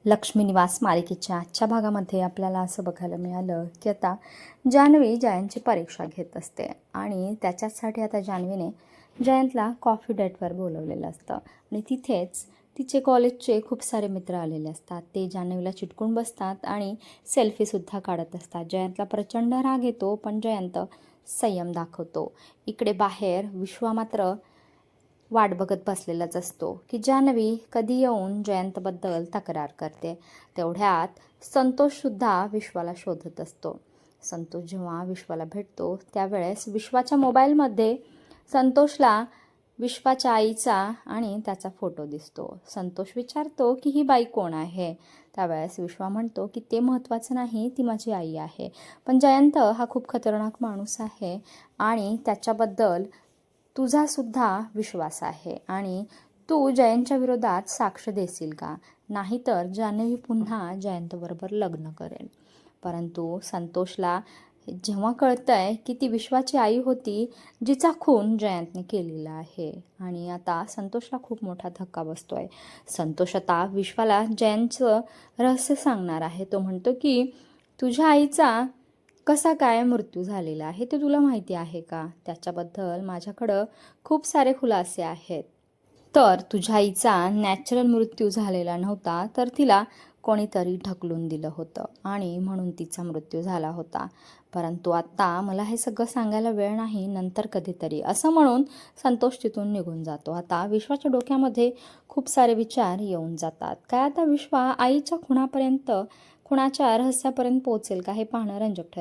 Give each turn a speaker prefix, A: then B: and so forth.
A: लक्ष्मी निवास मालिकेच्या आजच्या भागामध्ये आपल्याला असं बघायला मिळालं की आता जान्हवी जयंतची परीक्षा घेत असते आणि त्याच्यासाठी आता जान्हवीने जयंतला कॉफी डेटवर बोलवलेलं असतं आणि तिथेच तिचे कॉलेजचे खूप सारे मित्र आलेले असतात. ते जान्हवीला चिटकून बसतात आणि सेल्फीसुद्धा काढत असतात. जयंतला प्रचंड राग येतो, पण जयंत संयम दाखवतो. इकडे बाहेर विश्वा मात्र वाट बघत बसलेलाच असतो की जान्हवी कधी येऊन जयंतबद्दल तक्रार करते. तेवढ्यात संतोषसुद्धा विश्वाला शोधत असतो. संतोष जेव्हा विश्वाला भेटतो त्यावेळेस विश्वाच्या मोबाईलमध्ये संतोषला विश्वाच्या आईचा आणि त्याचा फोटो दिसतो. संतोष विचारतो की ही बाई कोण आहे. त्यावेळेस विश्वा म्हणतो की ते महत्त्वाचं नाही, ती माझी आई आहे. पण जयंत हा खूप खतरनाक माणूस आहे आणि त्याच्याबद्दल तुझासुद्धा विश्वास आहे आणि तू जयंतच्या विरोधात साक्ष देशील का? नाहीतर जान्हवी पुन्हा जयंतबरोबर लग्न करेल. परंतु संतोषला जेव्हा कळतंय की ती विश्वाची आई होती जिचा खून जयंतने केलेला आहे आणि आता संतोषला खूप मोठा धक्का बसतोय. संतोष आता विश्वाला जयंतचं रहस्य सांगणार आहे. तो म्हणतो की तुझ्या आईचा कसा काय मृत्यू झालेला आहे ते तुला माहिती आहे का? त्याच्याबद्दल माझ्याकडं खूप सारे खुलासे आहेत. तर तुझ्या आईचा नॅचरल मृत्यू झालेला नव्हता, तर तिला कोणीतरी ढकलून दिलं होतं आणि म्हणून तिचा मृत्यू झाला होता. परंतु आत्ता मला हे सगळं सांगायला वेळ नाही, नंतर कधीतरी, असं म्हणून संतोष तिथून निघून जातो. आता विश्वाच्या डोक्यामध्ये खूप सारे विचार येऊन जातात. काय आता विश्वा आईच्या खुनाच्या रहस्यापर्यंत पोहोचेल का, हे पाहणं रंजक ठरेल.